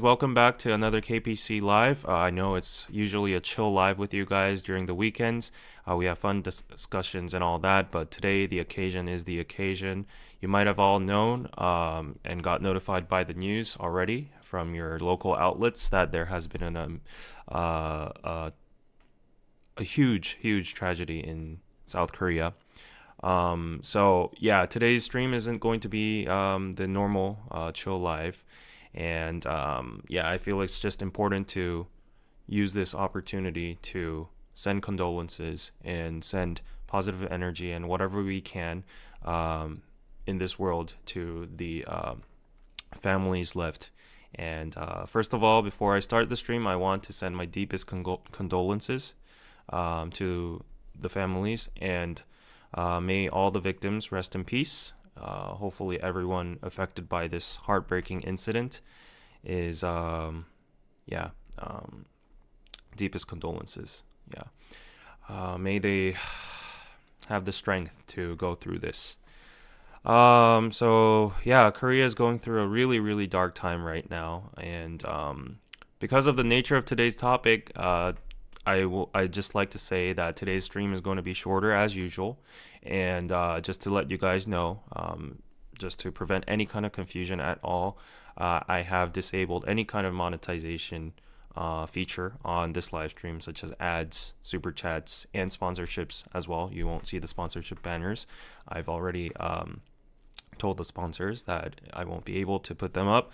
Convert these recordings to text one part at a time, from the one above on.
Welcome back to another KPC live. I know it's usually a chill live with you guys during the weekends. We have fun discussions and all that, but today the occasion is the occasion. You might have all known and got notified by the news already from your local outlets that there has been a huge tragedy in South Korea. So today's stream isn't going to be the normal chill live. And I feel it's just important to use this opportunity to send condolences and send positive energy and whatever we can in this world to the families left. And first of all, before I start the stream, I want to send my deepest condolences to the families, and may all the victims rest in peace. Hopefully, everyone affected by this heartbreaking incident is, deepest condolences. May they have the strength to go through this. Korea is going through a really dark time right now, and because of the nature of today's topic, I just like to say that today's stream is going to be shorter as usual, and just to let you guys know, just to prevent any kind of confusion at all, I have disabled any kind of monetization feature on this live stream, such as ads, super chats, and sponsorships as well. You won't see the sponsorship banners. I've already told the sponsors that I won't be able to put them up,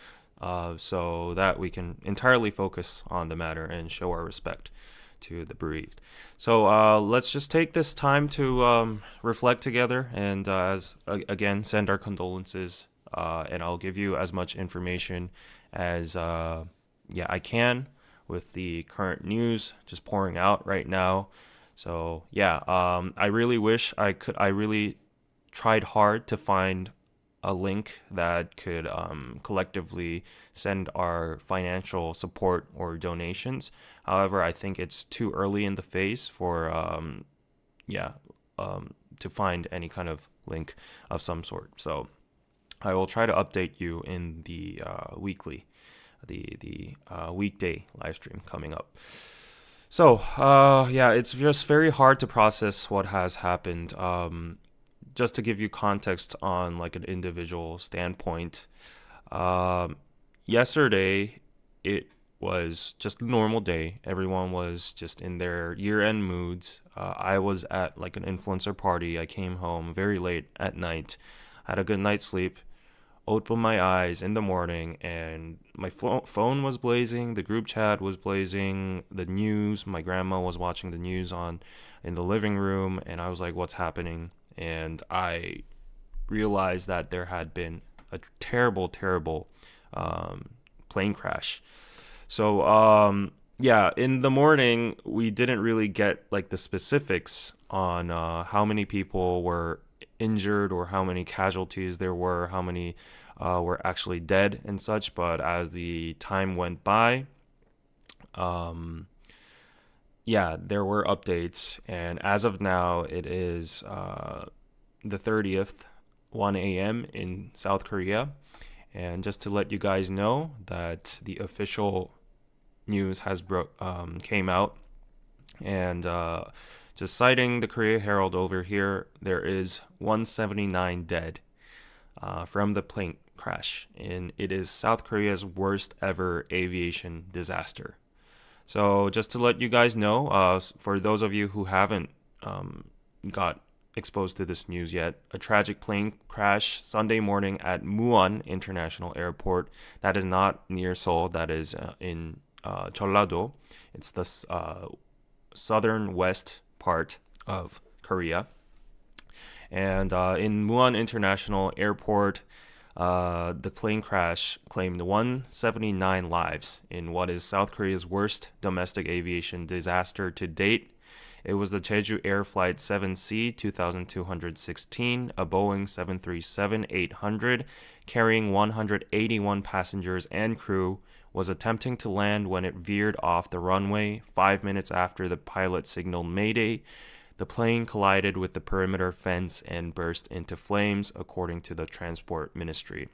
so that we can entirely focus on the matter and show our respect to the bereaved. So let's just take this time to reflect together and again send our condolences, and I'll give you as much information as I can with the current news just pouring out right now. So I really wish I really tried hard to find a link that could collectively send our financial support or donations. However, I think it's too early in the phase for to find any kind of link of some sort. So I will try to update you in the weekday live stream coming up. So it's just very hard to process what has happened. Just to give you context on like an individual standpoint, yesterday it was just a normal day. Everyone was just in their year-end moods. I was at like an influencer party. I came home very late at night, had a good night's sleep, opened my eyes in the morning, and my phone was blazing. The group chat was blazing. The news. My grandma was watching the news in the living room, and I was like, "What's happening?" And I realized that there had been a terrible plane crash. So in the morning we didn't really get like the specifics on how many people were injured or how many casualties there were, how many were actually dead and such. But as the time went by, there were updates, and as of now, it is the 30th, 1 a.m. in South Korea. And just to let you guys know that the official news has came out, and just citing the Korea Herald over here, there is 179 dead from the plane crash, and it is South Korea's worst ever aviation disaster. So just to let you guys know, for those of you who haven't got exposed to this news yet, a tragic plane crash Sunday morning at Muan International Airport. That is not near Seoul. That is in Jeollado. It's the southern west part of Korea. And in Muan International Airport, the plane crash claimed 179 lives in what is South Korea's worst domestic aviation disaster to date. It was the Jeju Air Flight 7C 2216, a Boeing 737-800 carrying 181 passengers and crew, was attempting to land when it veered off the runway. 5 minutes after the pilot signaled Mayday, the plane collided with the perimeter fence and burst into flames, according to the Transport Ministry.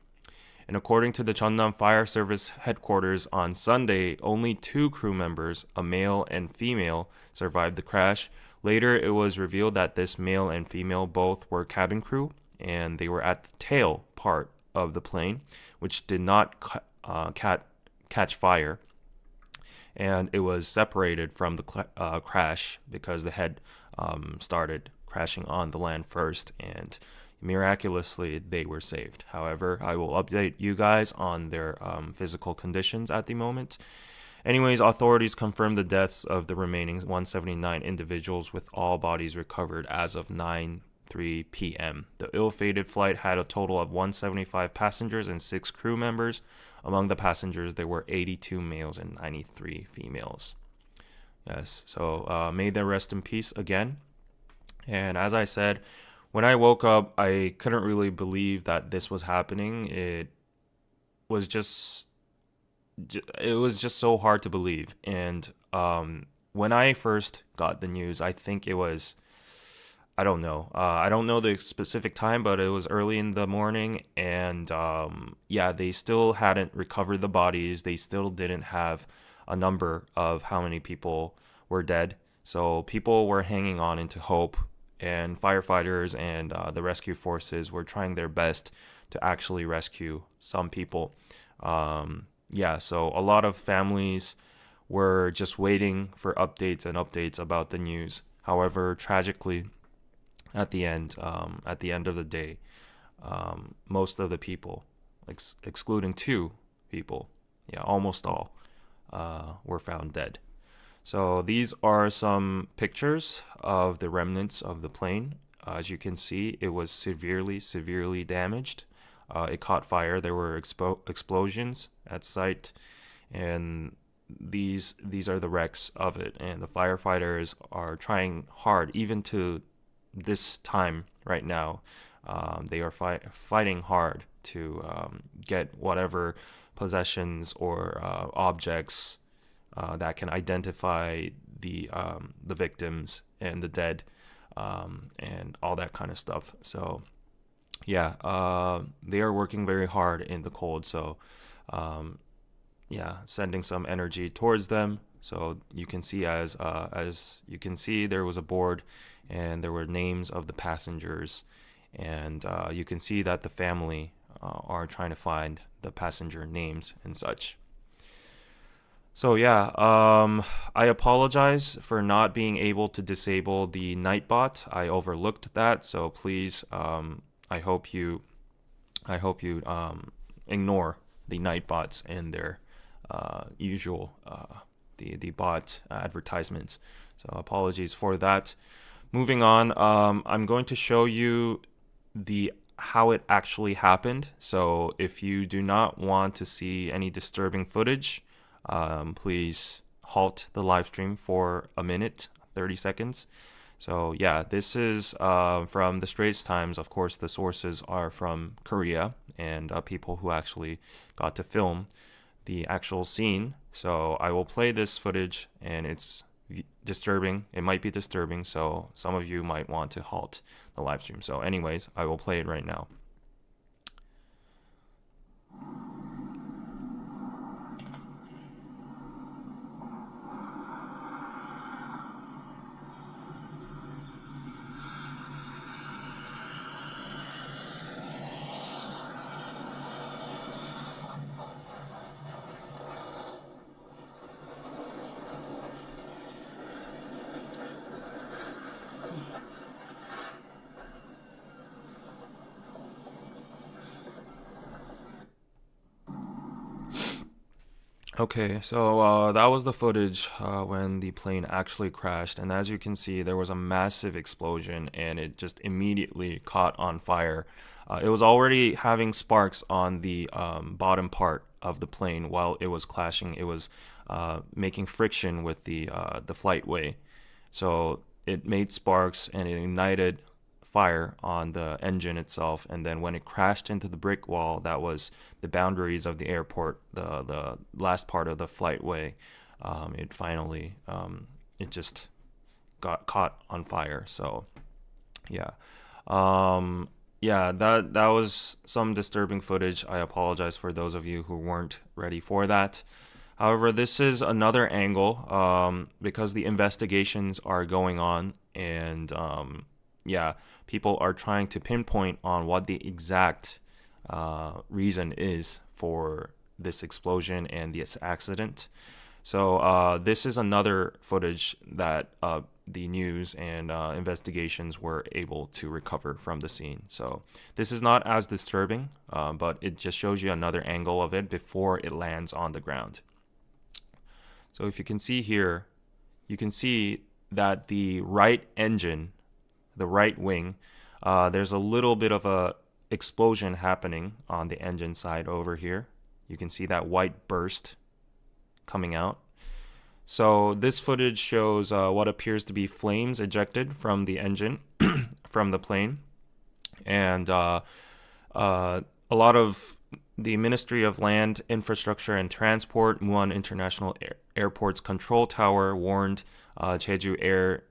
And according to the Jeonnam Fire Service headquarters on Sunday, only 2 crew members, a male and female, survived the crash. Later, it was revealed that this male and female both were cabin crew, and they were at the tail part of the plane, which did not catch fire. And it was separated from the crash because the head started crashing on the land first, and miraculously they were saved. However, I will update you guys on their physical conditions at the moment. Anyways, authorities confirmed the deaths of the remaining 179 individuals, with all bodies recovered as of 9:03 p.m. The ill-fated flight had a total of 175 passengers and 6 crew members. Among the passengers, there were 82 males and 93 females. Yes, so may they rest in peace again. And as I said, when I woke up, I couldn't really believe that this was happening. Was just it was just so hard to believe. And when I first got the news, I think it was, I don't know. I don't know the specific time, but it was early in the morning. And yeah, they still hadn't recovered the bodies. They still didn't have a number of how many people were dead. So people were hanging on into hope. And firefighters and the rescue forces were trying their best to actually rescue some people. Yeah, so a lot of families were just waiting for updates and updates about the news. However, tragically, at the end of the day, most of the people, excluding 2 people, yeah, almost all, were found dead. So these are some pictures of the remnants of the plane. As you can see, it was severely damaged. It caught fire. There were explosions at site, and these are the wrecks of it. And the firefighters are trying hard, even to this time right now. They are fighting hard to get whatever possessions or objects that can identify the victims and the dead, and all that kind of stuff. So yeah, they are working very hard in the cold. So yeah, sending some energy towards them. So you can see, as you can see, there was a board, and there were names of the passengers, and you can see that the family are trying to find the passenger names and such. So yeah, I apologize for not being able to disable the Nightbot. I overlooked that, so please, I hope you ignore the Nightbots and their usual the bot advertisements. So apologies for that. Moving on, I'm going to show you how it actually happened. So if you do not want to see any disturbing footage, please halt the live stream for a minute, 30 seconds. So yeah, this is from the Straits Times. Of course, the sources are from Korea, and people who actually got to film the actual scene. So I will play this footage, and it's disturbing. It might be disturbing, so some of you might want to halt the live stream. So anyways, I will play it right now. Okay, so that was the footage when the plane actually crashed, and as you can see, there was a massive explosion, and it just immediately caught on fire. It was already having sparks on the bottom part of the plane while it was crashing. It was making friction with the flightway, so it made sparks and it ignited fire on the engine itself, and then when it crashed into the brick wall, that was the boundaries of the airport, the last part of the flightway. It finally it just got caught on fire. So yeah, Yeah, that was some disturbing footage. I apologize for those of you who weren't ready for that. However, this is another angle because the investigations are going on, and yeah, people are trying to pinpoint on what the exact reason is for this explosion and this accident. So this is another footage that the news and investigations were able to recover from the scene. So this is not as disturbing, but it just shows you another angle of it before it lands on the ground. So if you can see here, you can see that the right engine, the right wing, there's a little bit of a explosion happening on the engine side over here. You can see that white burst coming out. So this footage shows what appears to be flames ejected from the engine from the plane, and a lot of the Ministry of Land, Infrastructure and Transport, Muan International Airport's control tower warned Jeju Air,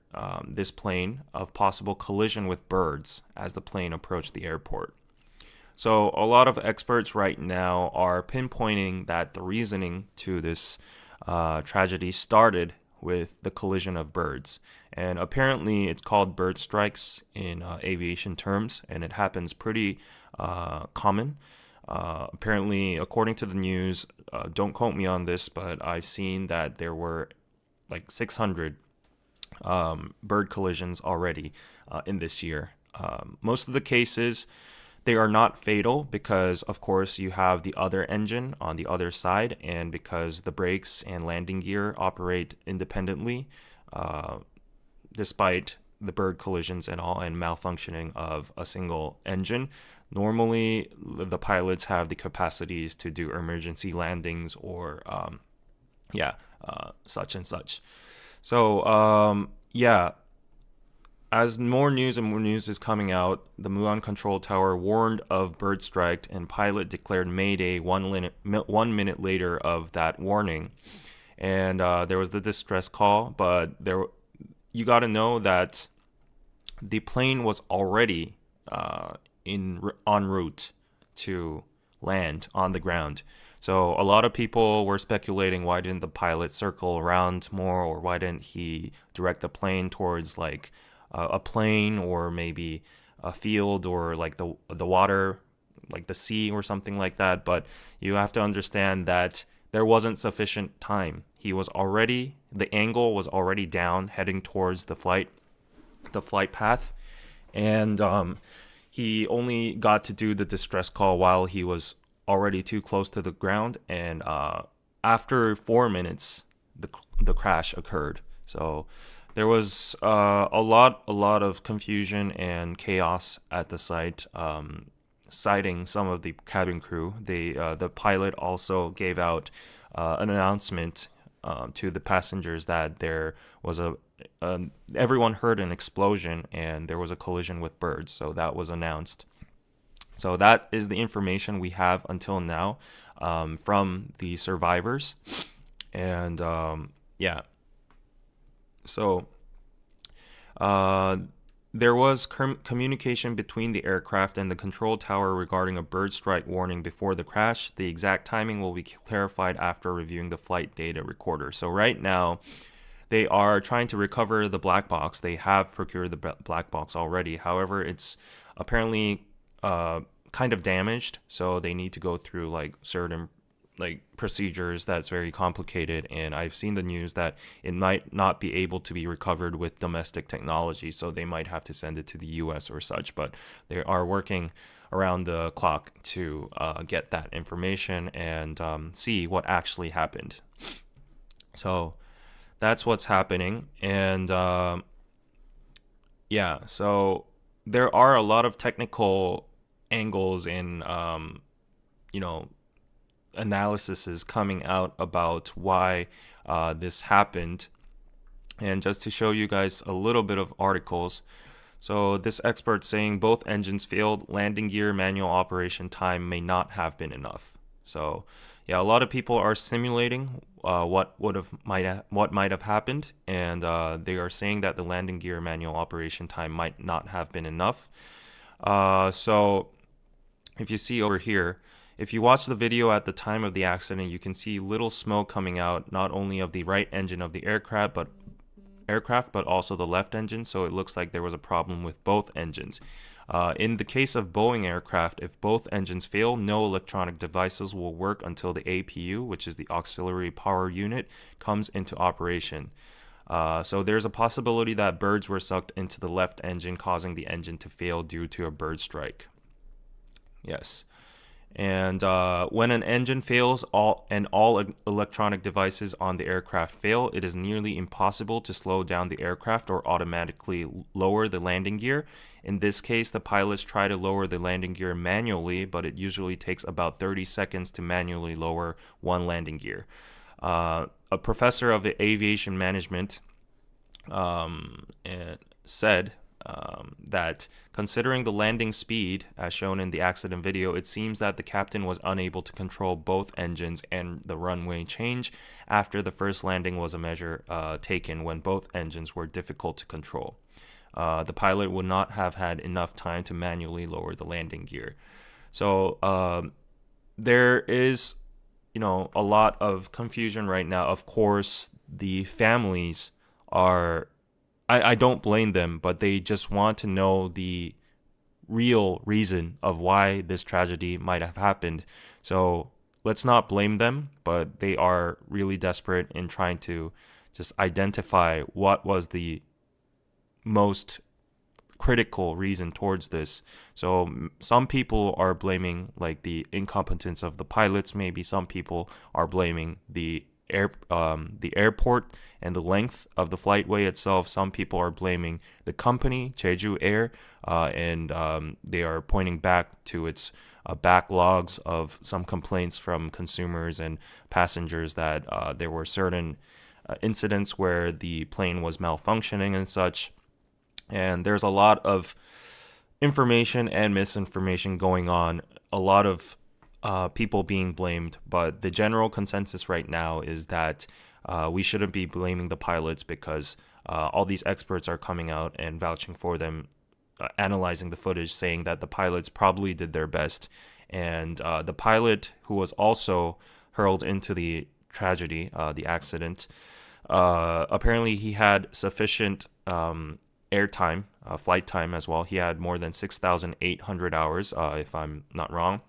this plane, of possible collision with birds as the plane approached the airport. So a lot of experts right now are pinpointing that the reasoning to this tragedy started with the collision of birds. And apparently it's called bird strikes in aviation terms, and it happens pretty common. Apparently, according to the news, don't quote me on this, but I've seen that there were like 600 bird collisions already in this year. Most of the cases, they are not fatal because, of course, you have the other engine on the other side, and because the brakes and landing gear operate independently, despite the bird collisions and all and malfunctioning of a single engine. Normally, the pilots have the capacities to do emergency landings or, such and such. So, yeah, as more news and more news is coming out, the Muan Control Tower warned of bird strike, and pilot declared Mayday 1 minute later of that warning. And there was the distress call, but you got to know that the plane was already en route to land on the ground. So a lot of people were speculating, why didn't the pilot circle around more, or why didn't he direct the plane towards like a plane or maybe a field or like the water, like the sea or something like that. But you have to understand that there wasn't sufficient time. The angle was already down, heading towards the flight path, and he only got to do the distress call while he was already too close to the ground, and after 4 minutes, the crash occurred. So there was a lot of confusion and chaos at the site, citing some of the cabin crew. The pilot also gave out an announcement to the passengers that there was everyone heard an explosion and there was a collision with birds. So that was announced. So that is the information we have until now from the survivors. And yeah. So there was communication between the aircraft and the control tower regarding a bird strike warning before the crash. The exact timing will be clarified after reviewing the flight data recorder. So right now, they are trying to recover the black box. They have procured the black box already. However, it's apparently kind of damaged, so they need to go through like certain like procedures that's very complicated, and I've seen the news that it might not be able to be recovered with domestic technology, so they might have to send it to the US or such, but they are working around the clock to get that information and see what actually happened. So that's what's happening. And yeah, so there are a lot of technical angles and analysis is coming out about why this happened. And just to show you guys a little bit of articles, so this expert saying both engines failed, landing gear manual operation time may not have been enough. So yeah, a lot of people are simulating what might have happened, and they are saying that the landing gear manual operation time might not have been enough. So if you see over here, if you watch the video at the time of the accident, you can see little smoke coming out, not only of the right engine of the aircraft, but also the left engine. So it looks like there was a problem with both engines. In the case of Boeing aircraft, if both engines fail, no electronic devices will work until the APU, which is the auxiliary power unit, comes into operation. So there's a possibility that birds were sucked into the left engine, causing the engine to fail due to a bird strike. Yes. And when an engine fails all electronic devices on the aircraft fail, it is nearly impossible to slow down the aircraft or automatically lower the landing gear. In this case, the pilots try to lower the landing gear manually, but it usually takes about 30 seconds to manually lower one landing gear. A professor of aviation management said that considering the landing speed as shown in the accident video, it seems that the captain was unable to control both engines and the runway change after the first landing was a measure taken when both engines were difficult to control. The pilot would not have had enough time to manually lower the landing gear. So there is, a lot of confusion right now. Of course, the families are, I don't blame them, but they just want to know the real reason of why this tragedy might have happened. So let's not blame them, but they are really desperate in trying to just identify what was the most critical reason towards this. So some people are blaming like the incompetence of the pilots. Maybe some people are blaming the airport and the length of the flightway itself. Some people are blaming the company, Jeju Air, and they are pointing back to its backlogs of some complaints from consumers and passengers that there were certain incidents where the plane was malfunctioning and such. And there's a lot of information and misinformation going on, a lot of people being blamed, but the general consensus right now is that we shouldn't be blaming the pilots because all these experts are coming out and vouching for them, analyzing the footage, saying that the pilots probably did their best. And the pilot who was also hurled into the tragedy, the accident, apparently he had sufficient airtime, flight time as well. He had more than 6,800 hours, if I'm not wrong.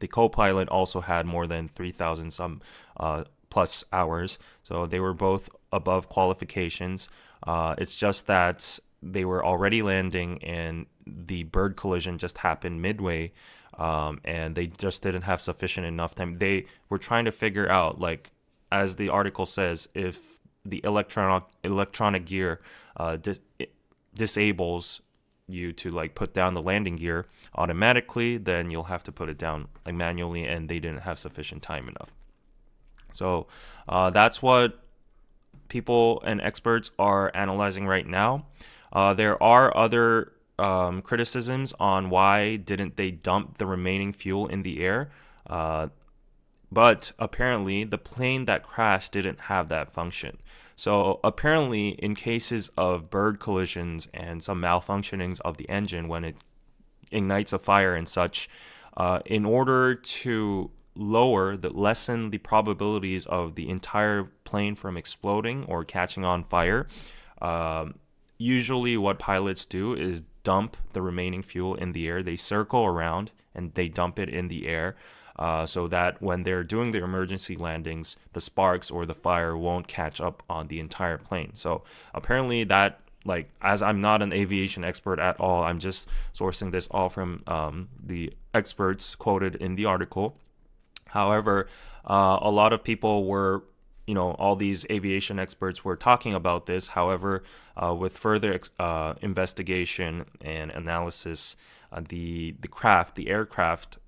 The co-pilot also had more than 3,000 some plus hours, so they were both above qualifications. It's just that they were already landing and the bird collision just happened midway, and they just didn't have sufficient enough time. They were trying to figure out, like, as the article says, if the electronic gear disables you to like put down the landing gear automatically, then you'll have to put it down like manually, and they didn't have sufficient time enough. So that's what people and experts are analyzing right now. There are other criticisms on why didn't they dump the remaining fuel in the air, but apparently the plane that crashed didn't have that function. So apparently in cases of bird collisions and some malfunctionings of the engine when it ignites a fire and such, in order to lessen the probabilities of the entire plane from exploding or catching on fire, usually what pilots do is dump the remaining fuel in the air. They circle around and they dump it in the air, so that when they're doing the emergency landings, the sparks or the fire won't catch up on the entire plane. So apparently that, like, as I'm not an aviation expert at all, I'm just sourcing this all from the experts quoted in the article. However, a lot of people were, all these aviation experts were talking about this. However, with further investigation and analysis, the aircraft,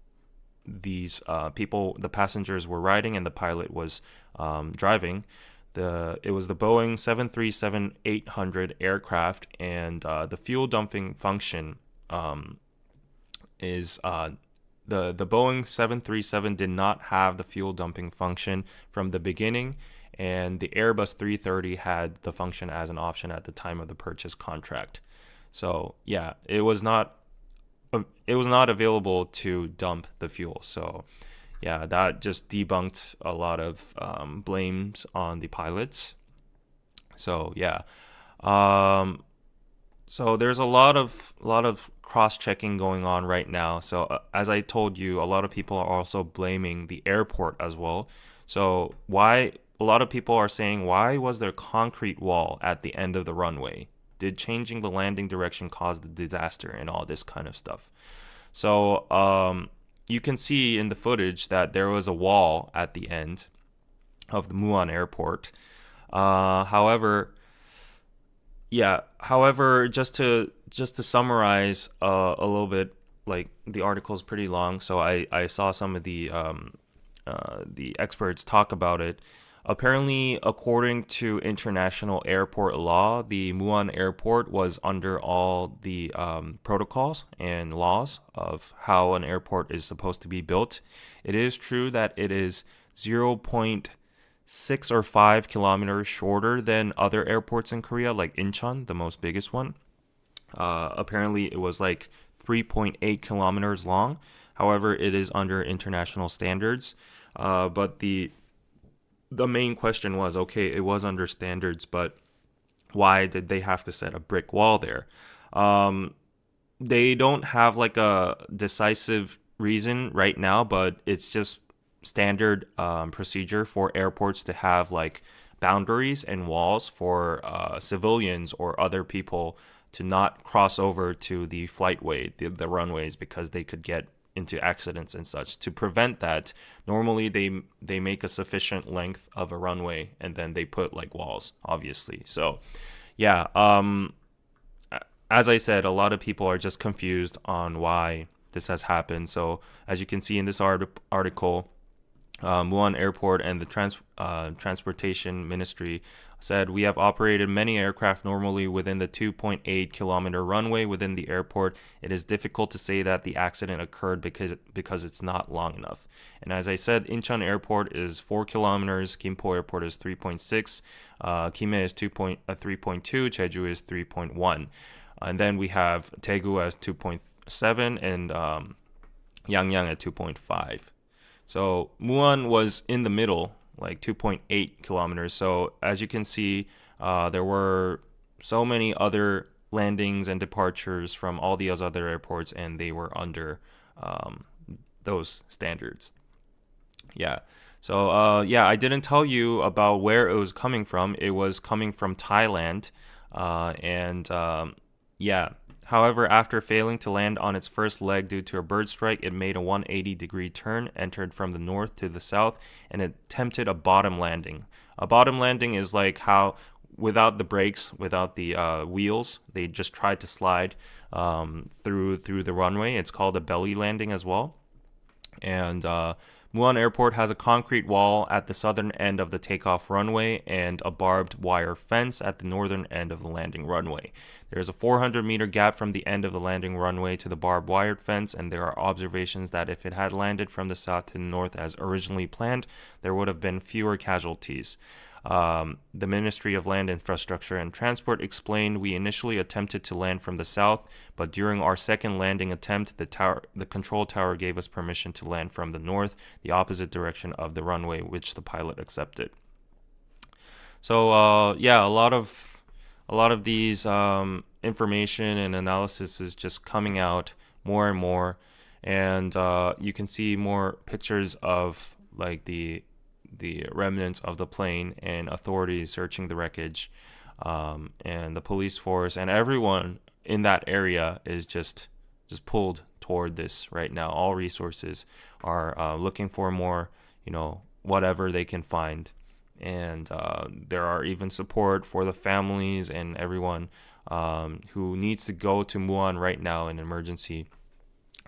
these the passengers were riding and the pilot was driving. It was the Boeing 737-800 aircraft, and the fuel dumping function is the Boeing 737 did not have the fuel dumping function from the beginning, and the Airbus 330 had the function as an option at the time of the purchase contract. So yeah, it was not it was not available to dump the fuel. So yeah, that just debunked a lot of blames on the pilots. So yeah, um, so there's a lot of cross-checking going on right now. So as I told you, a lot of people are also blaming the airport as well. So why a lot of people are saying, why was there concrete wall at the end of the runway? Did changing the landing direction cause the disaster and all this kind of stuff? So you can see in the footage that there was a wall at the end of the Muan airport. However, yeah. However, just to summarize a little bit, like the article is pretty long, so I saw some of the experts talk about it. Apparently, according to international airport law, the Muan airport was under all the protocols and laws of how an airport is supposed to be built. It is true that it is 0.6 or 5 kilometers shorter than other airports in Korea, like Incheon, the most biggest one. Apparently, it was like 3.8 kilometers long. However, it is under international standards. But the main question was, okay, it was under standards, but why did they have to set a brick wall there? Um, they don't have like a decisive reason right now, but it's just standard procedure for airports to have like boundaries and walls for civilians or other people to not cross over to the flightway, the runways, because they could get into accidents and such. To prevent that, normally they make a sufficient length of a runway and then they put like walls, obviously. So yeah, as I said, a lot of people are just confused on why this has happened. So as you can see in this article, Muan Airport and the Transportation Ministry said, we have operated many aircraft normally within the 2.8 kilometer runway within the airport. It is difficult to say that the accident occurred because it's not long enough. And as I said, Incheon Airport is 4 kilometers, Gimpo Airport is 3.6, Kimhae is 3.2, Jeju is 3.1. And then we have Daegu as 2.7 and Yangyang at 2.5. So Muan was in the middle, like 2.8 kilometers. So as you can see, there were so many other landings and departures from all the other airports, and they were under those standards. Yeah. So yeah, I didn't tell you about where it was coming from. It was coming from Thailand, and yeah. However, after failing to land on its first leg due to a bird strike, it made a 180-degree turn, entered from the north to the south, and attempted a bottom landing. A bottom landing is like how, without the brakes, without the wheels, they just tried to slide through the runway. It's called a belly landing as well. And Muan Airport has a concrete wall at the southern end of the takeoff runway and a barbed wire fence at the northern end of the landing runway. There is a 400-meter gap from the end of the landing runway to the barbed wire fence, and there are observations that if it had landed from the south to the north as originally planned, there would have been fewer casualties. The Ministry of Land Infrastructure and Transport explained, we initially attempted to land from the south, but during our second landing attempt, the control tower gave us permission to land from the north, the opposite direction of the runway, which the pilot accepted. So yeah, a lot of these information and analysis is just coming out more and more, and you can see more pictures of like the remnants of the plane and authorities searching the wreckage, and the police force and everyone in that area is just pulled toward this right now. All resources are looking for more, whatever they can find, and there are even support for the families and everyone who needs to go to Muan right now in emergency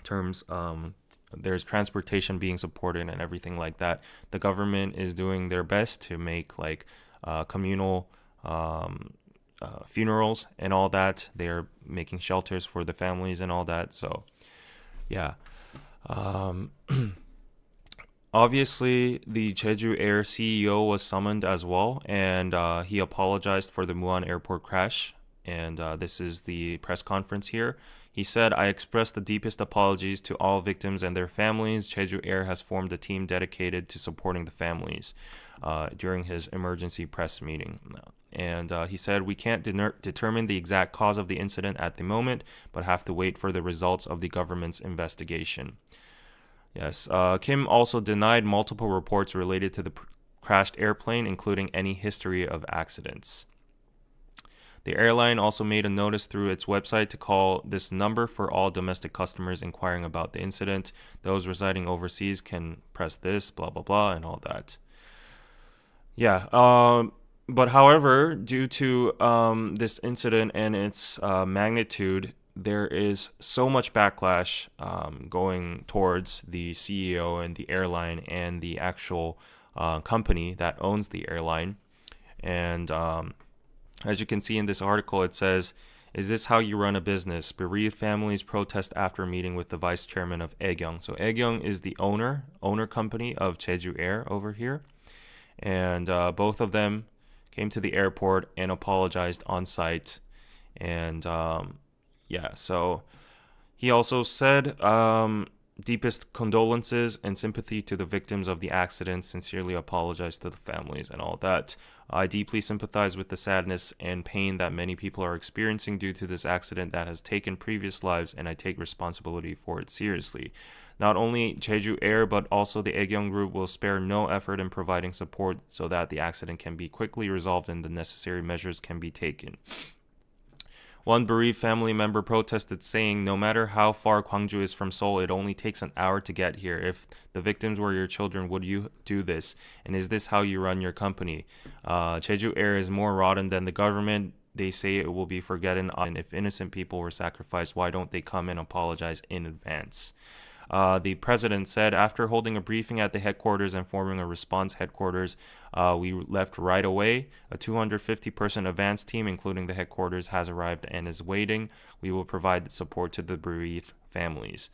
terms. There's transportation being supported and everything like that. The government is doing their best to make like communal funerals and all that. They're making shelters for the families and all that. So yeah. Obviously, the Jeju Air CEO was summoned as well, and he apologized for the Muan airport crash. And this is the press conference here. He said, I express the deepest apologies to all victims and their families. Jeju Air has formed a team dedicated to supporting the families during his emergency press meeting. And he said, we can't determine the exact cause of the incident at the moment, but have to wait for the results of the government's investigation. Yes, Kim also denied multiple reports related to the crashed airplane, including any history of accidents. The airline also made a notice through its website to call this number for all domestic customers inquiring about the incident. Those residing overseas can press this, blah, blah, blah, and all that. Yeah, but however, due to this incident and its magnitude, there is so much backlash going towards the CEO and the airline and the actual company that owns the airline. And as you can see in this article, it says, is this how you run a business? Bereaved families protest after meeting with the vice chairman of Aegyeong. So Aegyeong is the owner company of Jeju Air over here. And both of them came to the airport and apologized on site. And yeah, so he also said, deepest condolences and sympathy to the victims of the accident. Sincerely apologize to the families and all that. I deeply sympathize with the sadness and pain that many people are experiencing due to this accident that has taken previous lives, and I take responsibility for it seriously. Not only Jeju Air, but also the Aegyeong Group will spare no effort in providing support so that the accident can be quickly resolved and the necessary measures can be taken. One bereaved family member protested, saying, no matter how far Gwangju is from Seoul, it only takes an hour to get here. If the victims were your children, would you do this? And is this how you run your company? Jeju Air is more rotten than the government. They say it will be forgotten, and if innocent people were sacrificed, why don't they come and apologize in advance? The president said, after holding a briefing at the headquarters and forming a response headquarters, we left right away. A 250-person advance team, including the headquarters, has arrived and is waiting. We will provide support to the bereaved families.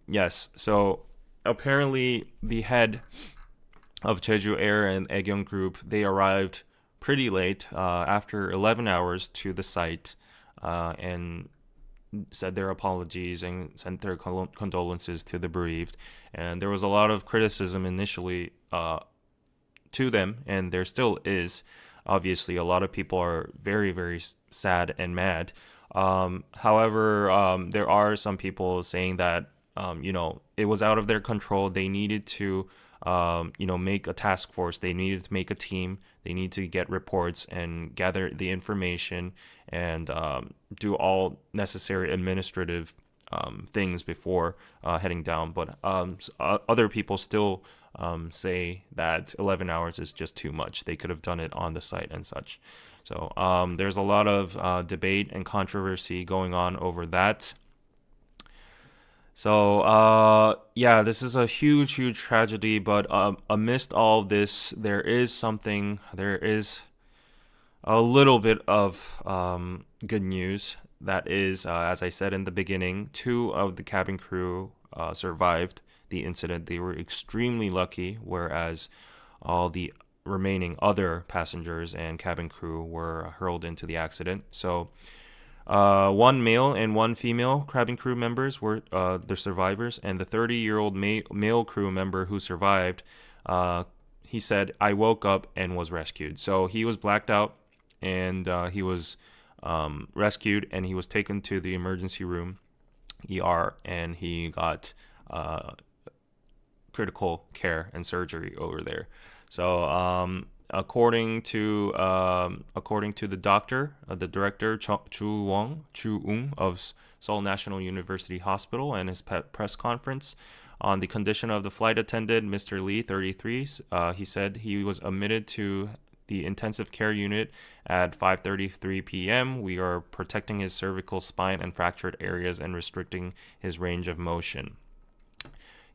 Yes, so apparently the head of Jeju Air and Aegyeong Group, they arrived pretty late, after 11 hours to the site, and said their apologies and sent their condolences to the bereaved. And there was a lot of criticism initially to them, and there still is. Obviously, a lot of people are very, very sad and mad. However, there are some people saying that, it was out of their control. They needed to, make a task force. They needed to make a team. They need to get reports and gather the information and do all necessary administrative things before heading down. But other people still say that 11 hours is just too much. They could have done it on the site and such. So there's a lot of debate and controversy going on over that. So, this is a huge, huge tragedy, but amidst all of this, there is a little bit of good news. That is, as I said in the beginning, 2 of the cabin crew survived the incident. They were extremely lucky, whereas all the remaining other passengers and cabin crew were hurled into the accident. So, 1 male and 1 female cabin crew members were the survivors, and the 30-year-old male crew member who survived, he said, I woke up and was rescued. So he was blacked out, and he was rescued, and he was taken to the emergency room, ER, and he got critical care and surgery over there. So according to the doctor, the director Chu-ung of Seoul National University Hospital, and his press conference on the condition of the flight attendant, Mr. Lee, 33, he said he was admitted to the intensive care unit at 5:33 p.m. We are protecting his cervical spine and fractured areas and restricting his range of motion.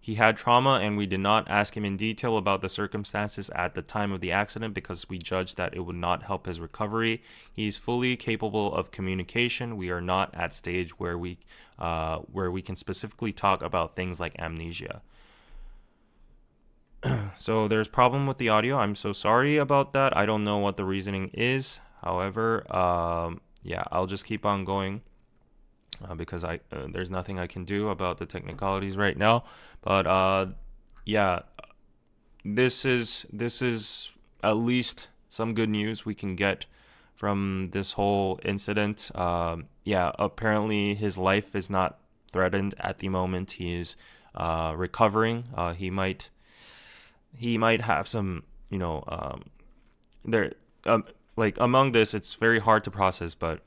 He had trauma, and we did not ask him in detail about the circumstances at the time of the accident because we judged that it would not help his recovery. He's fully capable of communication. We are not at stage where we can specifically talk about things like amnesia. So there's problem with the audio. I'm so sorry about that. I don't know what the reasoning is. However, I'll just keep on going. because there's nothing I can do about the technicalities right now. But yeah, this is at least some good news we can get from this whole incident. Yeah, apparently his life is not threatened at the moment. He is recovering. He might have some, there like among this, it's very hard to process, but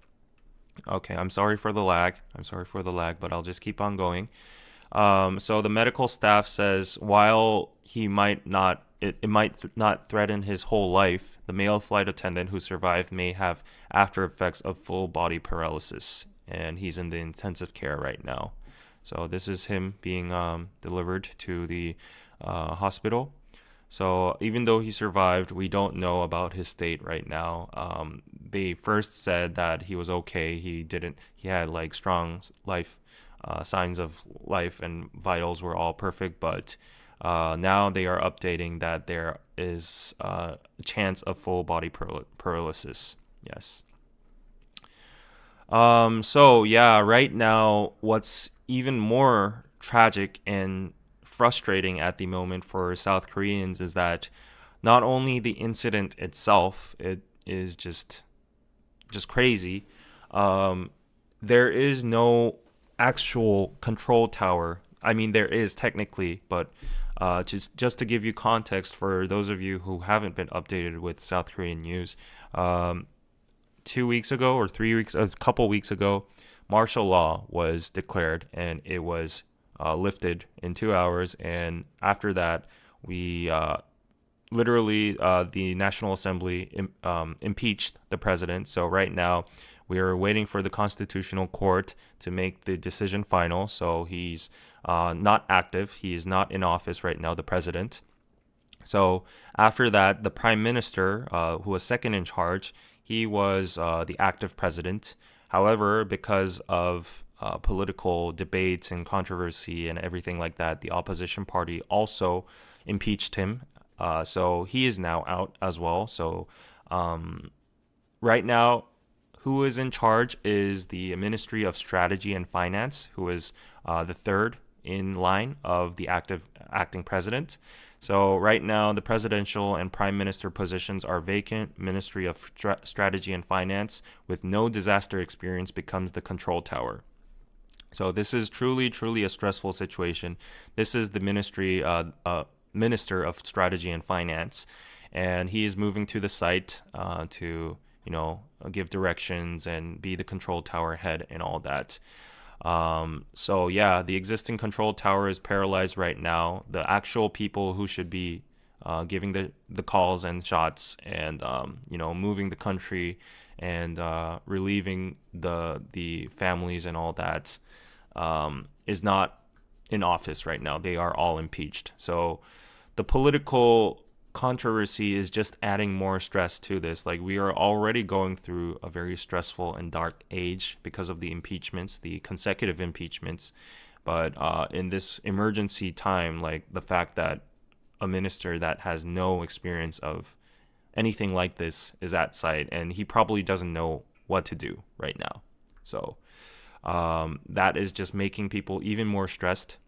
okay, I'm sorry for the lag. But I'll just keep on going. So the medical staff says while he might not, it might not threaten his whole life, the male flight attendant who survived may have after effects of full body paralysis, and he's in the intensive care right now. So this is him being delivered to the hospital. So even though he survived, we don't know about his state right now. They first said that he was okay. He had like strong life signs of life and vitals were all perfect, but now they are updating that there is a chance of full body paralysis. Yes. So yeah, right now, what's even more tragic and frustrating at the moment for South Koreans is that not only the incident itself, it is just crazy. Um, there is no actual control tower. I mean, there is technically, but just to give you context for those of you who haven't been updated with South Korean news, um, 2 weeks ago or 3 weeks, a couple weeks ago, martial law was declared and it was lifted in 2 hours. And after that, we literally the National Assembly impeached the president. So right now, we are waiting for the Constitutional Court to make the decision final. So he's not active. He is not in office right now, the president. So after that, the prime minister, who was second in charge, he was the active president. However, because of political debates and controversy and everything like that, the opposition party also impeached him. So he is now out as well. So right now, who is in charge is the Ministry of Strategy and Finance, who is the third in line of the acting president. So right now, the presidential and prime minister positions are vacant. Ministry of Strategy and Finance, with no disaster experience, becomes the control tower. So this is truly, truly a stressful situation. This is the minister of Strategy and Finance, and he is moving to the site to, give directions and be the control tower head and all that. So yeah, the existing control tower is paralyzed right now. The actual people who should be giving the calls and shots and moving the country and relieving the families and all that is not in office right now. They are all impeached. So the political controversy is just adding more stress to this. Like, we are already going through a very stressful and dark age because of the impeachments, the consecutive impeachments. But in this emergency time, like the fact that a minister that has no experience of anything like this is at site, and he probably doesn't know what to do right now. So that is just making people even more stressed.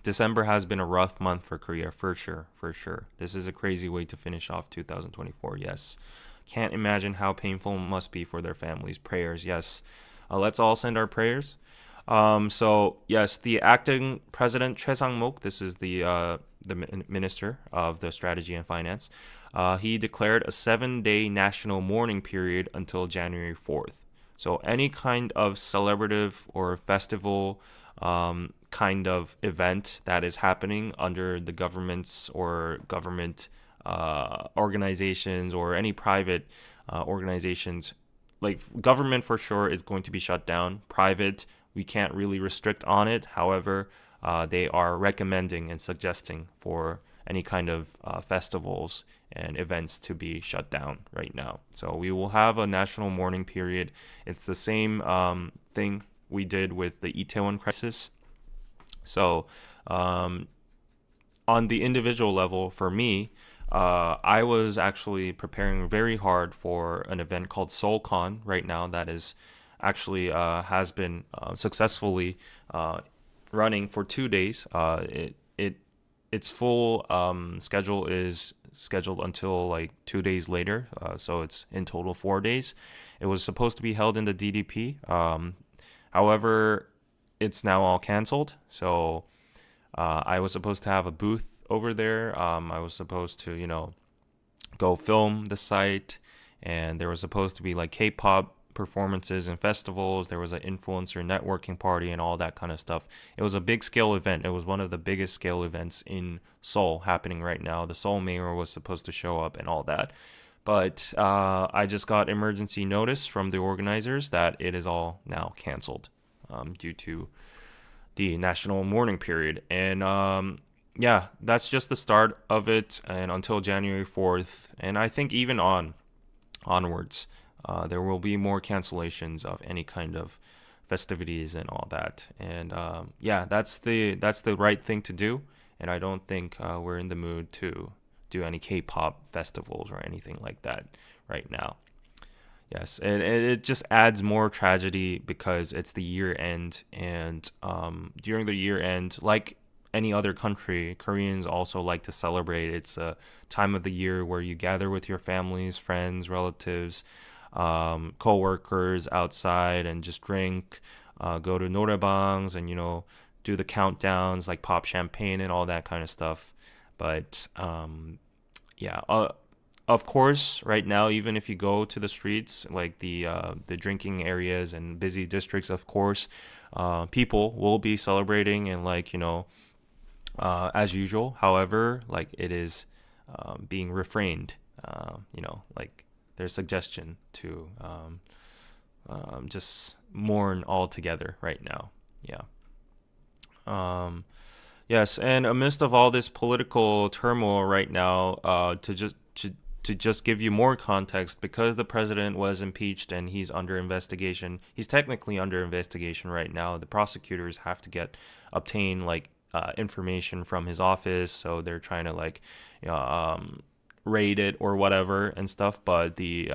December has been a rough month for Korea, for sure, for sure. This is a crazy way to finish off 2024, yes. Can't imagine how painful it must be for their families. Prayers, yes. Let's all send our prayers. So, yes, the acting president, Choi Sang-mok, this is the minister of the strategy and finance, he declared a 7-day national mourning period until January 4th. So any kind of celebrative or festival kind of event that is happening under the governments or government organizations or any private organizations, like government for sure is going to be shut down. Private, we can't really restrict on it. However, they are recommending and suggesting for any kind of festivals and events to be shut down right now. So we will have a national mourning period. It's the same thing we did with the Itaewon crisis. So on the individual level, for me, I was actually preparing very hard for an event called SeoulCon right now that is actually has been successfully running for 2 days. Its full schedule is scheduled until like 2 days later, so it's in total 4 days. It was supposed to be held in the DDP. However, it's now all canceled. So I was supposed to have a booth over there. I was supposed to, go film the site, and there was supposed to be like K-pop performances and festivals. There was an influencer networking party and all that kind of stuff. It was a big scale event. It was one of the biggest scale events in Seoul happening right now. The Seoul mayor was supposed to show up and all that. But I just got emergency notice from the organizers that it is all now canceled due to the national mourning period. And yeah, that's just the start of it, and until January 4th. And I think even onwards, there will be more cancellations of any kind of festivities and all that. And yeah, that's the right thing to do. And I don't think we're in the mood to do any K-pop festivals or anything like that right now. Yes, and it just adds more tragedy because it's the year end, and during the year end, like any other country, Koreans also like to celebrate. It's a time of the year where you gather with your families, friends, relatives, co-workers outside and just drink, go to noraebangs and do the countdowns, like pop champagne and all that kind of stuff. But yeah, of course, right now, even if you go to the streets, like the drinking areas and busy districts, of course, people will be celebrating and like as usual. However, like it is being refrained. Like their suggestion to just mourn all together right now. Yeah. Yes, and amidst of all this political turmoil right now, to just give you more context, because the president was impeached and he's under investigation. He's technically under investigation right now. The prosecutors have to obtain like information from his office, so they're trying to like raid it or whatever and stuff. But the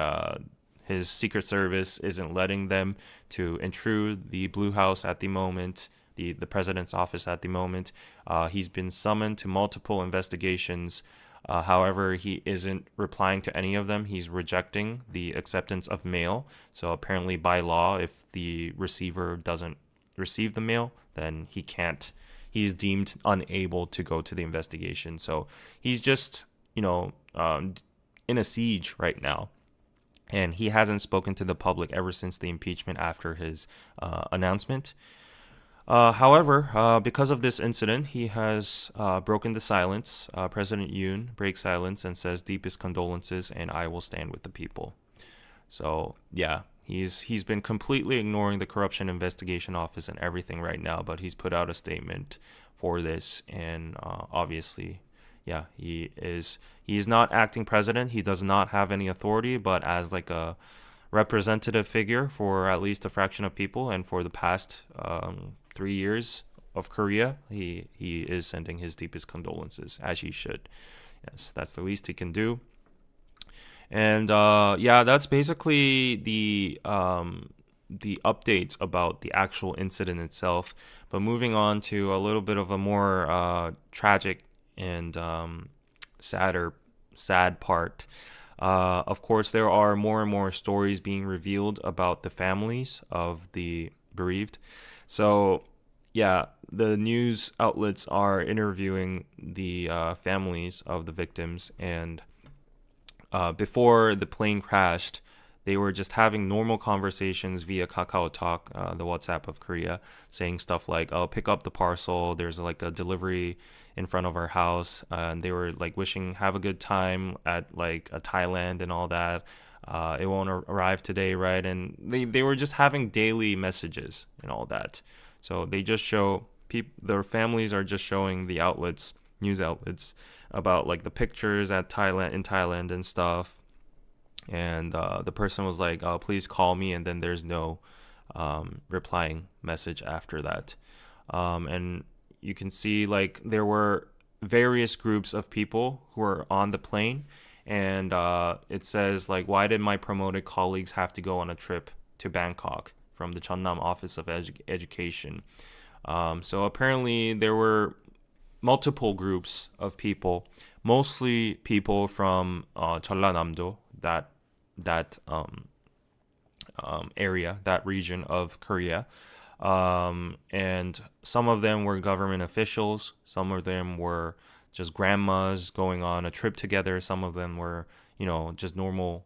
his Secret Service isn't letting them to intrude the Blue House at the moment. The president's office at the moment. He's been summoned to multiple investigations. However, he isn't replying to any of them. He's rejecting the acceptance of mail. So apparently, by law, if the receiver doesn't receive the mail, then he can't. He's deemed unable to go to the investigation. So he's just, in a siege right now. And he hasn't spoken to the public ever since the impeachment after his announcement. However, because of this incident, he has broken the silence. President Yoon breaks silence and says deepest condolences, and I will stand with the people. So yeah, he's been completely ignoring the corruption investigation office and everything right now, but he's put out a statement for this, and obviously, yeah, he is not acting president. He does not have any authority, but as like a representative figure for at least a fraction of people, and for the past 3 years of Korea, he is sending his deepest condolences, as he should. Yes, that's the least he can do. And yeah, that's basically the updates about the actual incident itself. But moving on to a little bit of a more tragic and sad part. Of course, there are more and more stories being revealed about the families of the bereaved. So, yeah, the news outlets are interviewing the families of the victims, and before the plane crashed, they were just having normal conversations via Kakao Talk, the WhatsApp of Korea, saying stuff like, "Oh, pick up the parcel. There's like a delivery in front of our house," and they were like wishing have a good time at like a Thailand and all that. It won't arrive today, right? And they were just having daily messages and all that. So they just show their families are just showing the news outlets, about like the pictures in Thailand and stuff. And the person was like, "Oh, please call me," and then there's no replying message after that. And you can see like there were various groups of people who were on the plane, and it says like, "Why did my promoted colleagues have to go on a trip to Bangkok from the Jeonnam Office of Education. So apparently there were multiple groups of people, mostly people from Jeollanam-do, that area, that region of Korea. And some of them were government officials. Some of them were just grandmas going on a trip together. Some of them were, just normal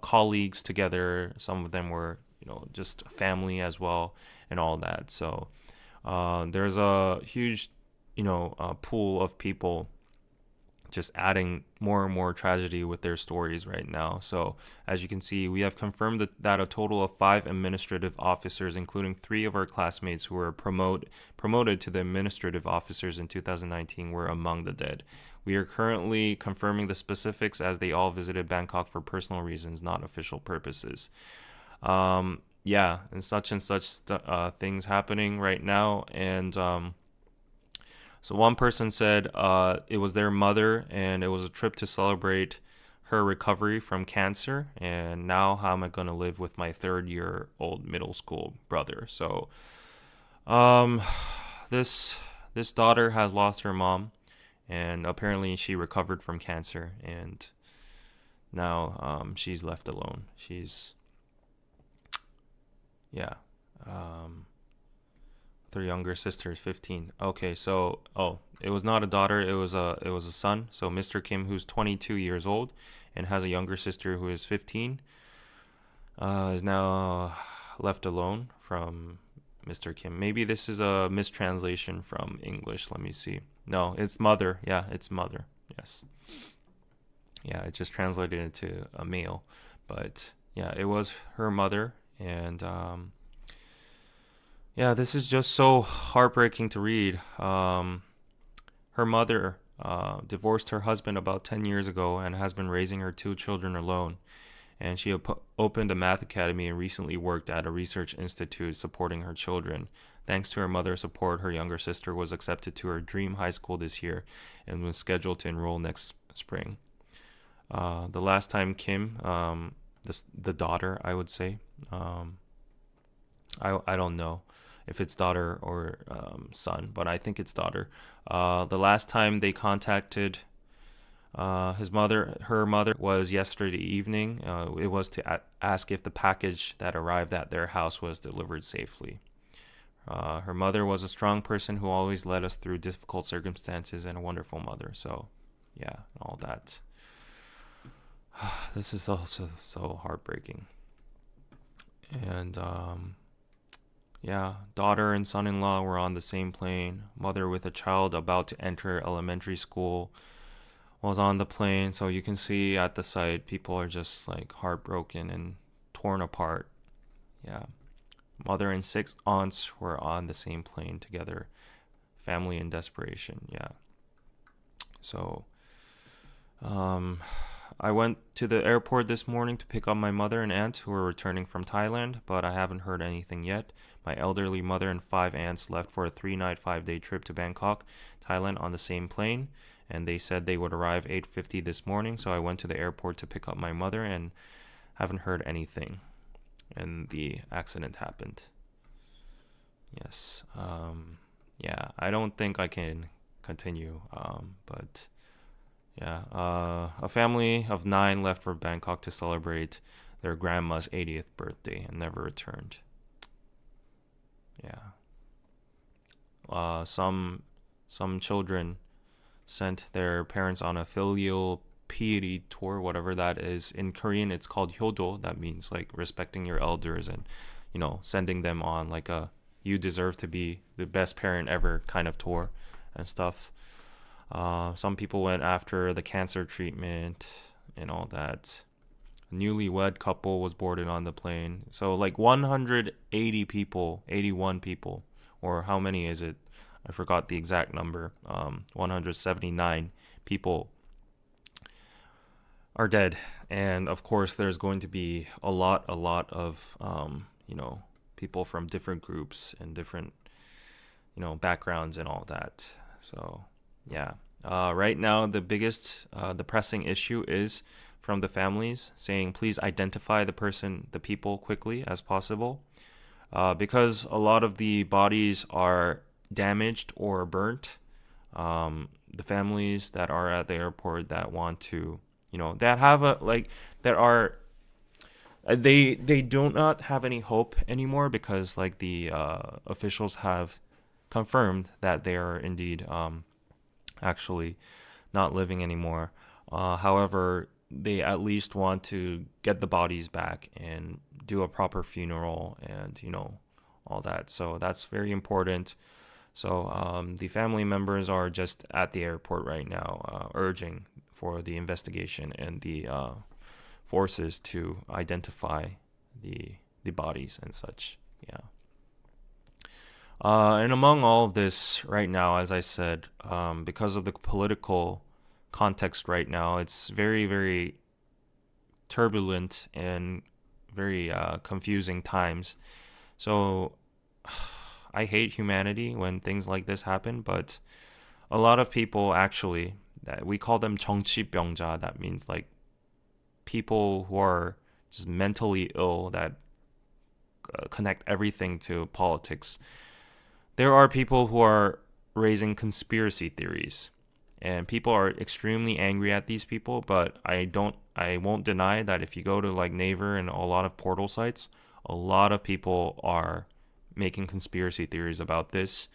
colleagues together. Some of them were, just family as well, and all that. So there's a huge, pool of people just adding more and more tragedy with their stories right now. So, as you can see, we have confirmed that a total of 5 administrative officers, including 3 of our classmates who were promoted to the administrative officers in 2019, were among the dead. We are currently confirming the specifics as they all visited Bangkok for personal reasons, not official purposes. And such things happening right now. And so one person said it was their mother, and it was a trip to celebrate her recovery from cancer. And now, how am I going to live with my 3rd-year-old middle school brother? So, this daughter has lost her mom, and apparently she recovered from cancer, and now she's left alone. Their younger sister is 15. Okay, so it was not a daughter, it was a son. So Mr. Kim, who's 22 years old and has a younger sister who is 15, is now left alone from Mr. Kim. Maybe this is a mistranslation from English. Let me see. No, it's mother. Yeah, it's mother. Yes. Yeah, it just translated into a male, but yeah, it was her mother. And this is just so heartbreaking to read. Her mother divorced her husband about 10 years ago and has been raising her 2 children alone. And she opened a math academy and recently worked at a research institute supporting her children. Thanks to her mother's support, her younger sister was accepted to her dream high school this year and was scheduled to enroll next spring. The last time Kim, the daughter, I would say, I don't know if it's daughter or son, but I think it's daughter. The last time they contacted her mother was yesterday evening. It was to ask if the package that arrived at their house was delivered safely. Her mother was a strong person who always led us through difficult circumstances and a wonderful mother. So, yeah, all that. This is also so heartbreaking. And daughter and son-in-law were on the same plane. Mother with a child about to enter elementary school was on the plane. So you can see at the site, people are just like heartbroken and torn apart. Yeah. Mother and 6 aunts were on the same plane together. Family in desperation. Yeah. So, I went to the airport this morning to pick up my mother and aunt who were returning from Thailand, but I haven't heard anything yet. My elderly mother and 5 aunts left for a 3-night, 5-day trip to Bangkok, Thailand on the same plane, and they said they would arrive 8:50 this morning, so I went to the airport to pick up my mother and haven't heard anything. And the accident happened. Yes. I don't think I can continue, but... Yeah, a family of 9 left for Bangkok to celebrate their grandma's 80th birthday and never returned. Yeah. Some children sent their parents on a filial piety tour, whatever that is. In Korean, it's called hyodo. That means like respecting your elders and, sending them on like a you deserve to be the best parent ever kind of tour and stuff. Some people went after the cancer treatment and all that. A newlywed couple was boarded on the plane. So like 180 people, 81 people, or how many is it? I forgot the exact number. 179 people are dead. And of course, there's going to be a lot of, people from different groups and different, backgrounds and all that. So, yeah. Right now, the biggest, the pressing issue is from the families saying, please identify the people quickly as possible. because a lot of the bodies are damaged or burnt. The families that are at the airport that want to, that have a like that are they do not have any hope anymore because like the officials have confirmed that they are indeed actually not living anymore. However, they at least want to get the bodies back and do a proper funeral and all that. So that's very important. So the family members are just at the airport right now, urging for the investigation and the forces to identify the bodies and such. Yeah. And among all of this right now, as I said, because of the political context right now, it's very, very turbulent and very confusing times. So I hate humanity when things like this happen, but a lot of people actually, that we call them 정치병자, that means like people who are just mentally ill that connect everything to politics. There are people who are raising conspiracy theories, and people are extremely angry at these people, but I won't deny that if you go to like Naver and a lot of portal sites, a lot of people are making conspiracy theories about this.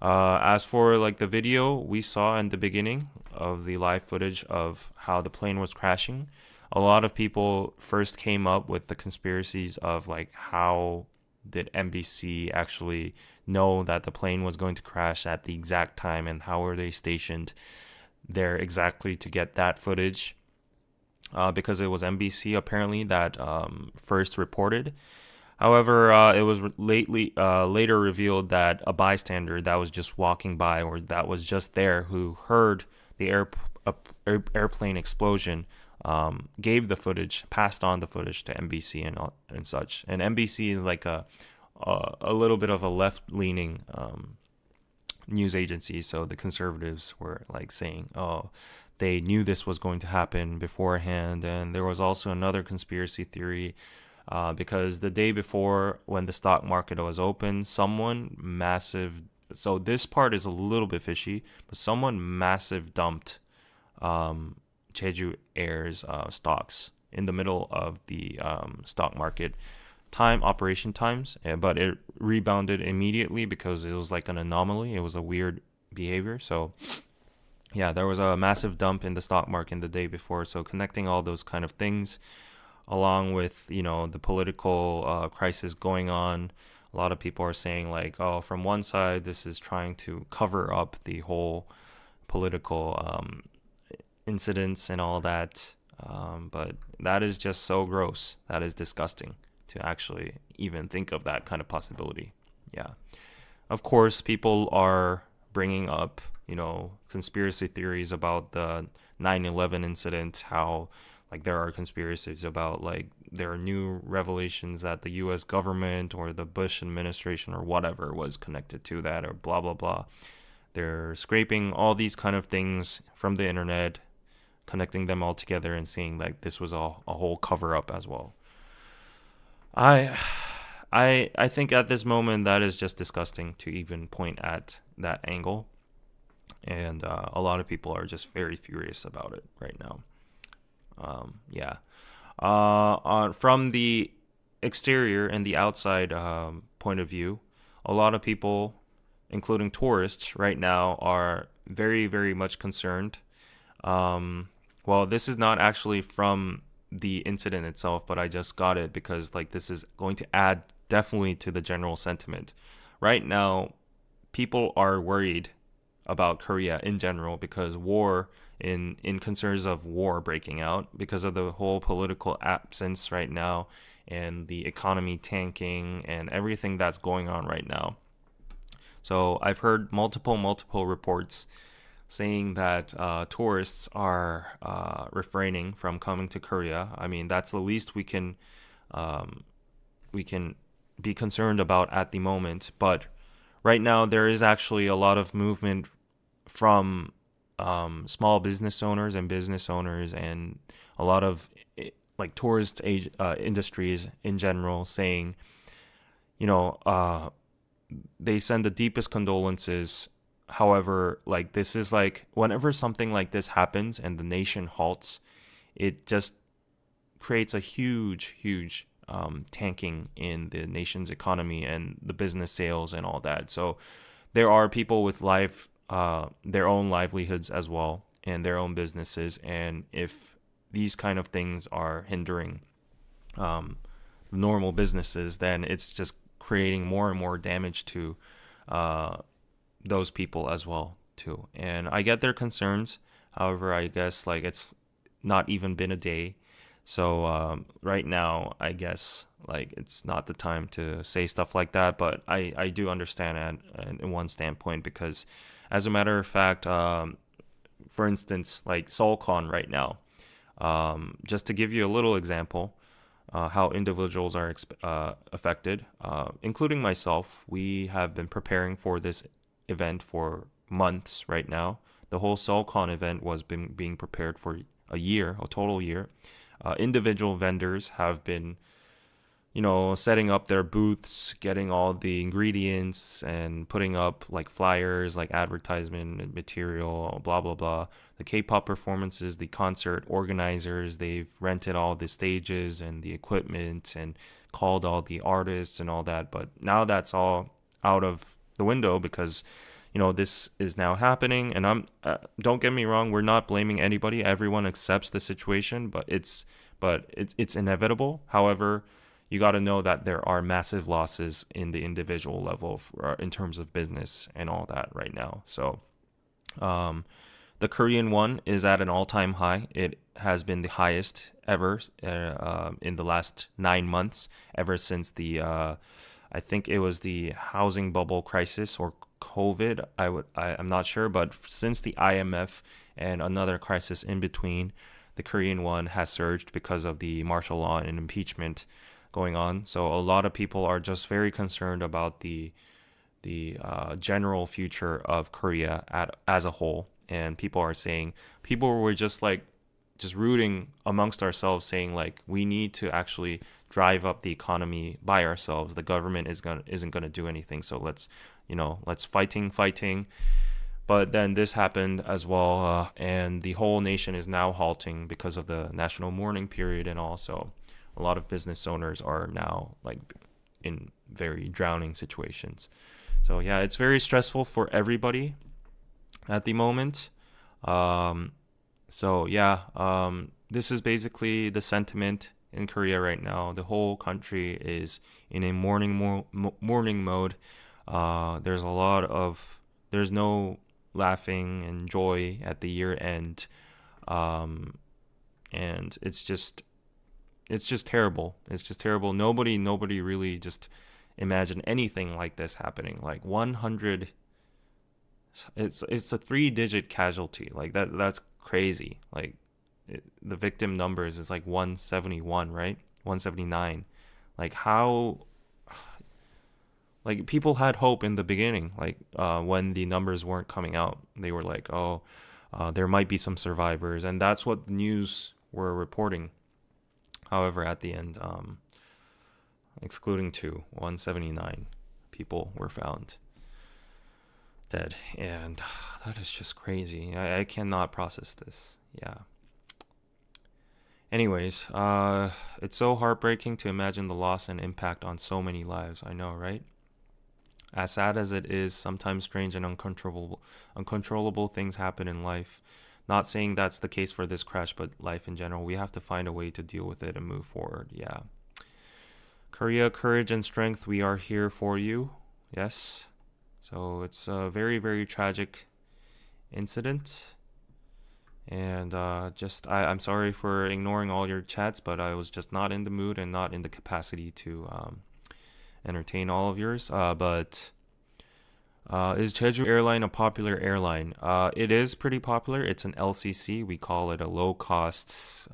As for like the video we saw in the beginning of the live footage of how the plane was crashing, a lot of people first came up with the conspiracies of like how did NBC actually know that the plane was going to crash at the exact time, and how were they stationed there exactly to get that footage? Because it was NBC apparently that first reported. However, it was later revealed that a bystander that was just walking by or that was just there who heard the airplane explosion gave the footage, passed on the footage to NBC and such. And NBC is like a little bit of a left-leaning news agency, so the conservatives were like saying, "Oh, they knew this was going to happen beforehand." And there was also another conspiracy theory. Because the day before, when the stock market was open, someone massive. So this part is a little bit fishy, but someone massive dumped Jeju Air's stocks in the middle of the stock market operation times, but it rebounded immediately because it was like an anomaly. It was a weird behavior. So yeah, there was a massive dump in the stock market the day before. So connecting all those kind of things, along with the political crisis going on, a lot of people are saying like, oh, from one side this is trying to cover up the whole political incidents and all that, but that is just so gross. That is disgusting to actually even think of that kind of possibility. Yeah, of course people are bringing up conspiracy theories about the 9/11 incident, how like there are conspiracies about like there are new revelations that the US government or the Bush administration or whatever was connected to that, or blah blah blah. They're scraping all these kind of things from the internet, connecting them all together and saying like this was a whole cover up as well. I I think at this moment that is just disgusting to even point at that angle, and a lot of people are just very furious about it right now. Yeah. From the exterior and the outside point of view, a lot of people, including tourists, right now are very, very much concerned. Well, this is not actually from the incident itself, but I just got it because like this is going to add definitely to the general sentiment. Right now, people are worried about Korea in general because in concerns of war breaking out because of the whole political absence right now and the economy tanking and everything that's going on right now. So I've heard multiple reports saying that tourists are refraining from coming to Korea. I mean, that's the least we can be concerned about at the moment. But right now, there is actually a lot of movement from small business owners and business owners, and a lot of like tourist industries in general, saying you know, they send the deepest condolences. However, like this is like whenever something like this happens and the nation halts, it just creates a huge tanking in the nation's economy and the business sales and all that. So there are people with their own livelihoods as well and their own businesses, and if these kind of things are hindering um, normal businesses, then it's just creating more and more damage to uh, those people as well too. And I get their concerns. However, I guess like it's not even been a day. So right now, I guess like it's not the time to say stuff like that. But I do understand at in one standpoint because, as a matter of fact, for instance, like SeoulCon right now, just to give you a little example, how individuals are affected, including myself. We have been preparing for this event for months right now. The whole SeoulCon event was being prepared for a year, a total year. Individual vendors have been, setting up their booths, getting all the ingredients and putting up like flyers, like advertisement material, blah, blah, blah. The K-pop performances, the concert organizers, they've rented all the stages and the equipment and called all the artists and all that. But now that's all out of the window because this is now happening. And don't get me wrong, we're not blaming anybody. Everyone accepts the situation, but it's inevitable. However, you got to know that there are massive losses in the individual level in terms of business and all that right now. So the Korean won is at an all-time high. It has been the highest ever in the last 9 months, ever since I think it was the housing bubble crisis or COVID. I'm not sure, but since the IMF and another crisis in between, the Korean won has surged because of the martial law and impeachment going on. So a lot of people are just very concerned about the general future of Korea as a whole. And people were just rooting amongst ourselves, saying like we need to actually drive up the economy by ourselves. The government isn't gonna do anything. So let's fighting. But then this happened as well, and the whole nation is now halting because of the national mourning period, and also a lot of business owners are now like in very drowning situations. So yeah, it's very stressful for everybody at the moment. Um, so yeah, this is basically the sentiment in Korea right now. The whole country is in a mourning mode. There's no laughing and joy at the year end, and it's just terrible. It's just terrible. Nobody really just imagined anything like this happening. Like 100, it's a three-digit casualty. Like that's crazy. Like the victim numbers is like 171, right? 179. Like how like people had hope in the beginning, like when the numbers weren't coming out. They were like, oh, there might be some survivors, and that's what the news were reporting. However, at the end, excluding 179 people were found dead, and that is just crazy. I cannot process this. Yeah. Anyways, it's so heartbreaking to imagine the loss and impact on so many lives. I know, right? As sad as it is, sometimes strange and uncontrollable things happen in life. Not saying that's the case for this crash, but life in general. We have to find a way to deal with it and move forward. Yeah. Korea, courage and strength. We are here for you. Yes. So it's a very, very tragic incident. And I'm sorry for ignoring all your chats, but I was just not in the mood and not in the capacity to entertain all of yours. But is Jeju Airline a popular airline? It is pretty popular. It's an LCC. We call it a low-cost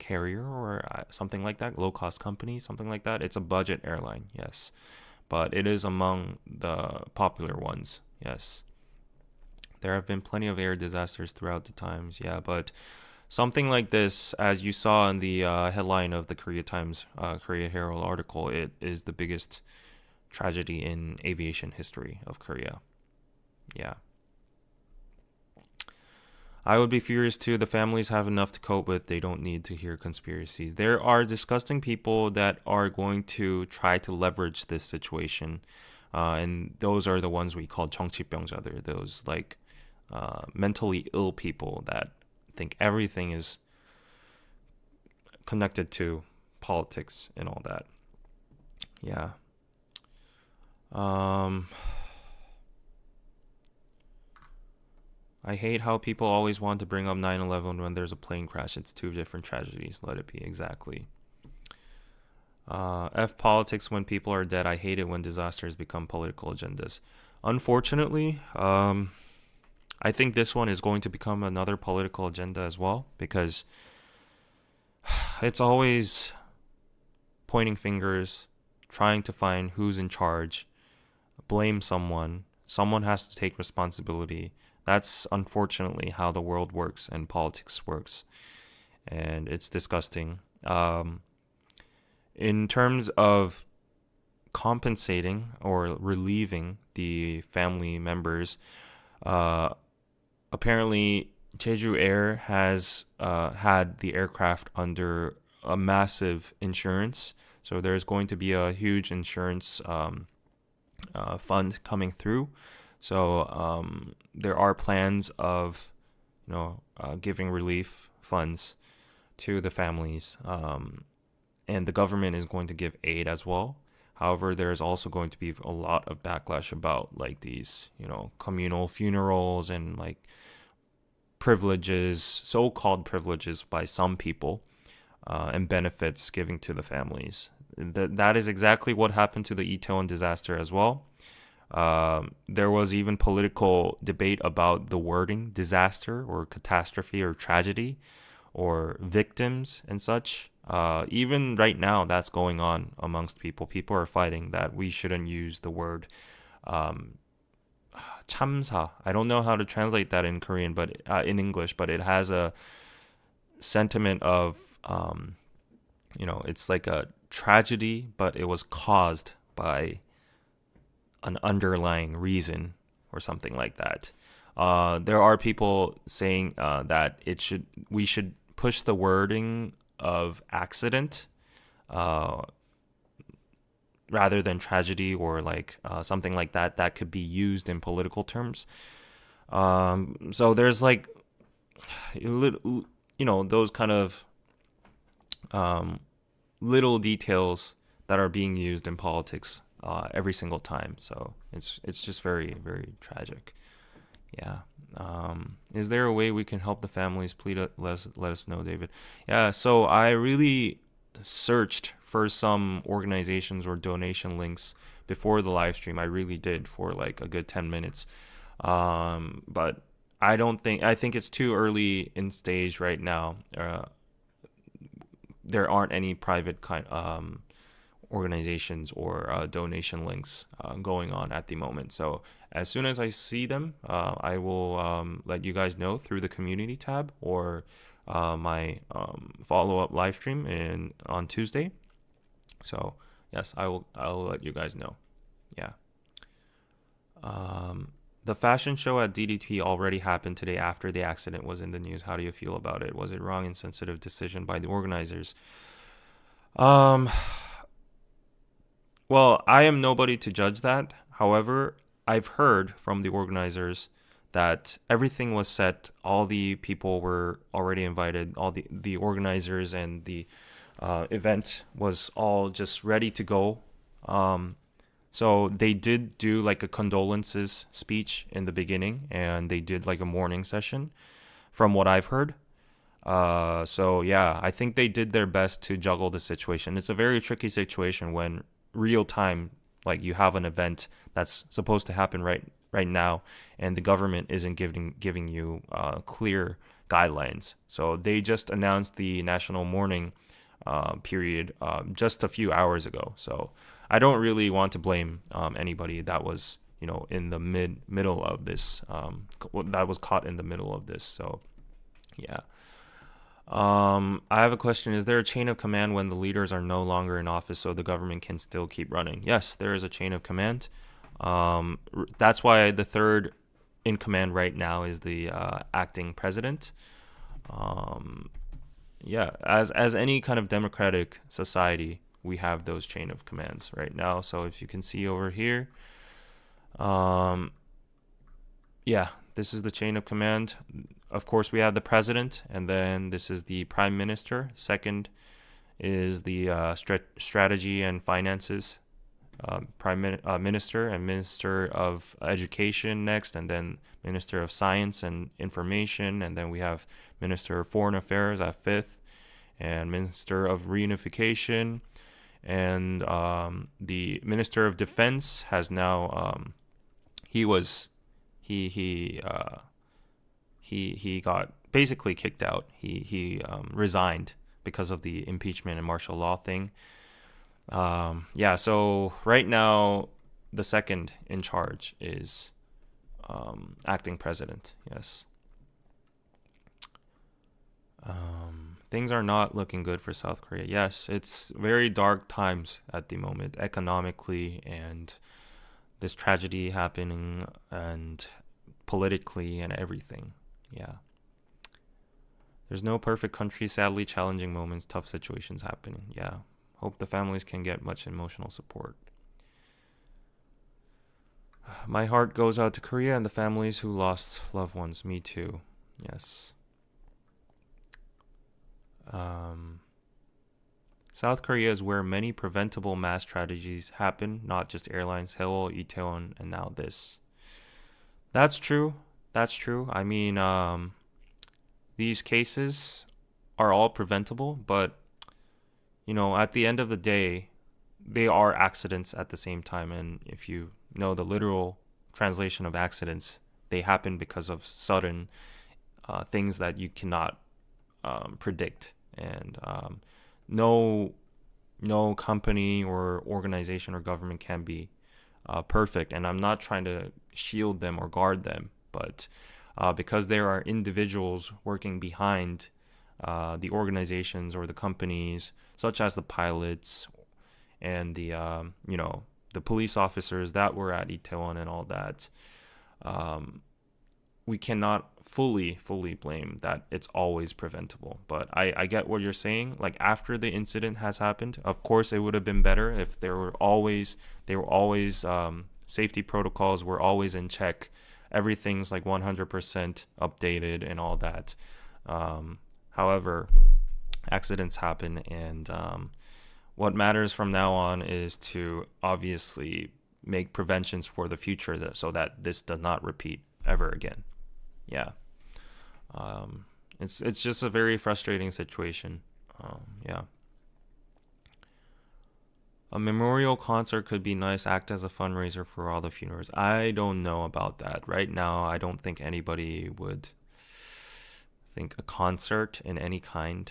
carrier or something like that. Low-cost company, something like that. It's a budget airline, yes. But it is among the popular ones, yes. There have been plenty of air disasters throughout the times, yeah. But something like this, as you saw in the headline of the Korea Times, Korea Herald article, it is the biggest tragedy in aviation history of Korea. Yeah. I would be furious too. The families have enough to cope with. They don't need to hear conspiracies. There are disgusting people that are going to try to leverage this situation. And those are the ones we call 정치병자들. Those like mentally ill people that think everything is connected to politics and all that. Yeah. I hate how people always want to bring up 9/11 when there's a plane crash. It's two different tragedies. Let it be. Exactly. F politics when people are dead. I hate it when disasters become political agendas. Unfortunately, I think this one is going to become another political agenda as well, because it's always pointing fingers, trying to find who's in charge, blame someone. Someone has to take responsibility. That's unfortunately how the world works and politics works. And it's disgusting. In terms of compensating or relieving the family members, apparently Jeju Air has had the aircraft under a massive insurance. So there's going to be a huge insurance fund coming through. So there are plans of, giving relief funds to the families, and the government is going to give aid as well. However, there's also going to be a lot of backlash about like these, communal funerals and like privileges, so-called privileges by some people, and benefits given to the families. That is exactly what happened to the Itaewon disaster as well. There was even political debate about the wording disaster or catastrophe or tragedy or victims and such. Even right now, that's going on amongst people. People are fighting that we shouldn't use the word 참사. I don't know how to translate that in Korean, but in English, but it has a sentiment of, it's like a tragedy, but it was caused by an underlying reason or something like that. There are people saying that we should push the wording of accident rather than tragedy or like something like that could be used in political terms. So there's like those kind of little details that are being used in politics every single time. So it's just very, very tragic. Yeah. Is there a way we can help the families? Please let us know, David. Yeah, so I really searched for some organizations or donation links before the live stream. I really did for like a good 10 minutes. But I think it's too early in stage right now. There aren't any private organizations or donation links going on at the moment. So as soon as I see them, I will let you guys know through the community tab or my follow-up live stream on Tuesday. So yes, I'll let you guys know. Yeah. The fashion show at DDT already happened today after the accident was in the news. How do you feel about it? Was it wrong, insensitive decision by the organizers? Well, I am nobody to judge that. However, I've heard from the organizers that everything was set. All the people were already invited. All the organizers and the event was all just ready to go. So they did do like a condolences speech in the beginning, and they did like a morning session, from what I've heard. So yeah, I think they did their best to juggle the situation. It's a very tricky situation when real time, like you have an event that's supposed to happen right now, and the government isn't giving you clear guidelines. So they just announced the national mourning period just a few hours ago. So I don't really want to blame anybody that was in the middle of this, that was caught in the middle of this. So yeah. I have a question. Is there a chain of command when the leaders are no longer in office so the government can still keep running? Yes, there is a chain of command. That's why the third in command right now is the acting president. Um, yeah, as any kind of democratic society, we have those chain of commands right now. So if you can see over here, um, yeah, this is the chain of command. Of course, we have the president, and then this is the prime minister. Second is the strategy and finances minister, and minister of education next, and then minister of science and information, and then we have minister of foreign affairs at fifth, and minister of reunification, and the minister of defense has now he was he got basically kicked out. He resigned because of the impeachment and martial law thing. Yeah, so right now the second in charge is acting president. Yes. Things are not looking good for South Korea. Yes, it's very dark times at the moment economically, and this tragedy happening, and politically, and everything. Yeah. There's no perfect country, sadly, challenging moments, tough situations happening. Yeah. Hope the families can get much emotional support. My heart goes out to Korea and the families who lost loved ones. Me too. Yes. South Korea is where many preventable mass tragedies happen, not just airlines, Seoul, Itaewon, and now this. That's true. That's true. I mean, these cases are all preventable, but at the end of the day, they are accidents at the same time. And if you know the literal translation of accidents, they happen because of sudden things that you cannot predict. And no, no company or organization or government can be perfect. And I'm not trying to shield them or guard them, but because there are individuals working behind the organizations or the companies, such as the pilots and the police officers that were at Itaewon and all that. We cannot fully blame that it's always preventable. But I get what you're saying. Like after the incident has happened, of course it would have been better if they were always safety protocols were always in check. Everything's like 100% updated and all that. However, accidents happen, and what matters from now on is to obviously make preventions for the future so that this does not repeat ever again. Yeah. It's just a very frustrating situation. Yeah. A memorial concert could be nice, act as a fundraiser for all the funerals. I don't know about that. Right now, I don't think anybody would think a concert in any kind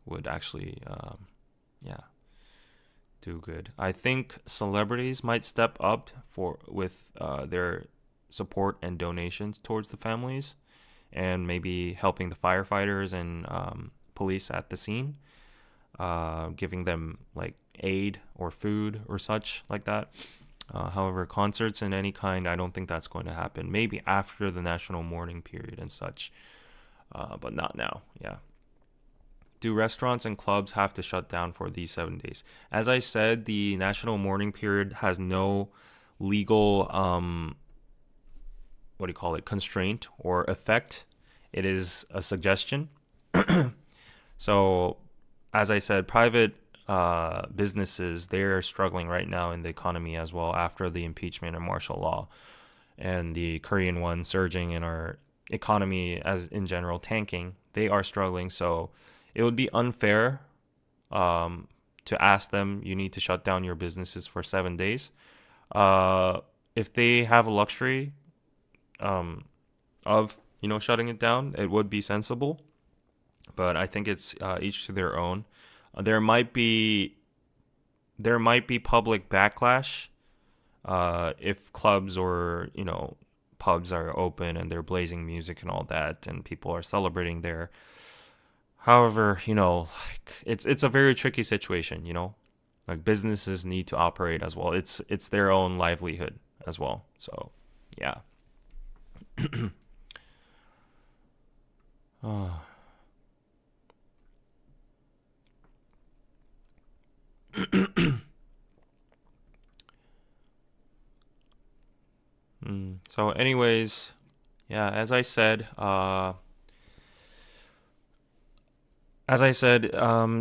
would actually, yeah, do good. I think celebrities might step up with their support and donations towards the families, and maybe helping the firefighters and police at the scene, giving them like aid or food or such like that. However, concerts in any kind, I don't think that's going to happen. Maybe after the national mourning period and such, but not now. Yeah. Do restaurants and clubs have to shut down for these 7 days? As I said, the national mourning period has no legal, what do you call it, constraint or effect. It is a suggestion. So, as I said, private businesses, they're struggling right now in the economy as well after the impeachment and martial law, and the Korean won surging and our economy as in general tanking. They are struggling, so it would be unfair to ask them, you need to shut down your businesses for 7 days. If they have a luxury of shutting it down, it would be sensible. But I think it's each to their own. There might be public backlash if clubs or pubs are open and they're blazing music and all that, and people are celebrating there. However, like it's a very tricky situation, Like businesses need to operate as well. It's their own livelihood as well. So, yeah. Oh. So anyways, yeah,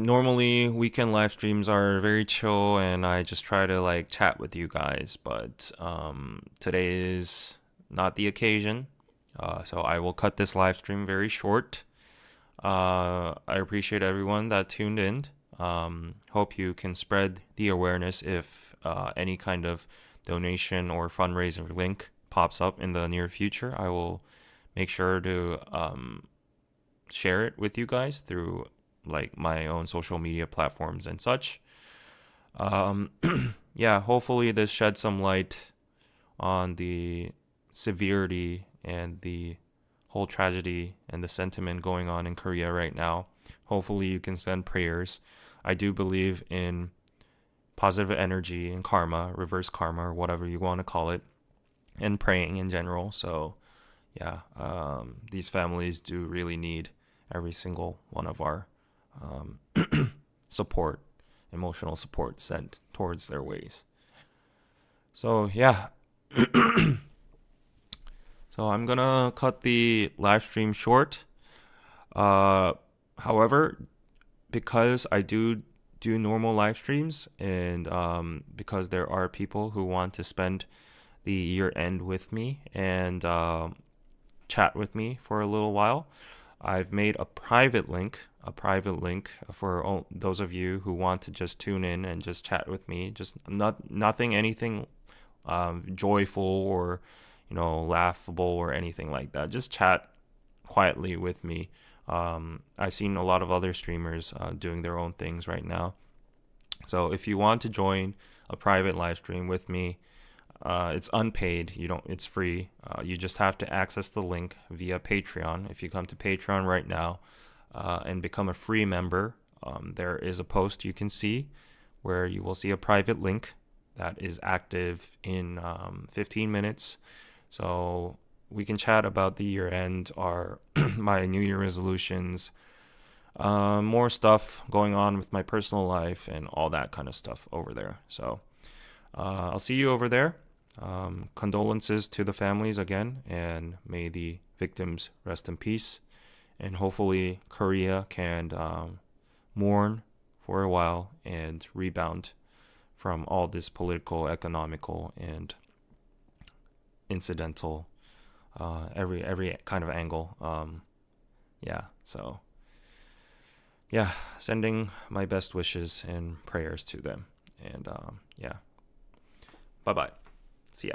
normally weekend live streams are very chill, and I just try to like chat with you guys. But today is not the occasion, so I will cut this live stream very short. I appreciate everyone that tuned in. Hope you can spread the awareness if any kind of donation or fundraiser link pops up in the near future. I will make sure to share it with you guys through like my own social media platforms and such. Um, yeah, hopefully this sheds some light on the severity and the whole tragedy and the sentiment going on in Korea right now. Hopefully you can send prayers. I do believe in positive energy and karma, reverse karma, or whatever you want to call it, and praying in general. So, yeah, these families do really need every single one of our um, support, emotional support sent towards their ways. So, yeah. So I'm gonna cut the live stream short. Uh, However, because I do normal live streams, and because there are people who want to spend the year end with me and chat with me for a little while, I've made a private link for all those of you who want to just tune in and just chat with me. Just nothing, anything joyful or laughable or anything like that. Just chat quietly with me. I've seen a lot of other streamers doing their own things right now. So if you want to join a private live stream with me, it's unpaid. You don't. It's free. You just have to access the link via Patreon. If you come to Patreon right now and become a free member, there is a post you can see where you will see a private link that is active in 15 minutes. So we can chat about the year end, our my New Year resolutions, more stuff going on with my personal life, and all that kind of stuff over there. So I'll see you over there. Condolences to the families again, and may the victims rest in peace. And hopefully, Korea can mourn for a while and rebound from all this political, economical, and incidental, every kind of angle. Yeah, so yeah, sending my best wishes and prayers to them. And yeah, bye bye. See ya.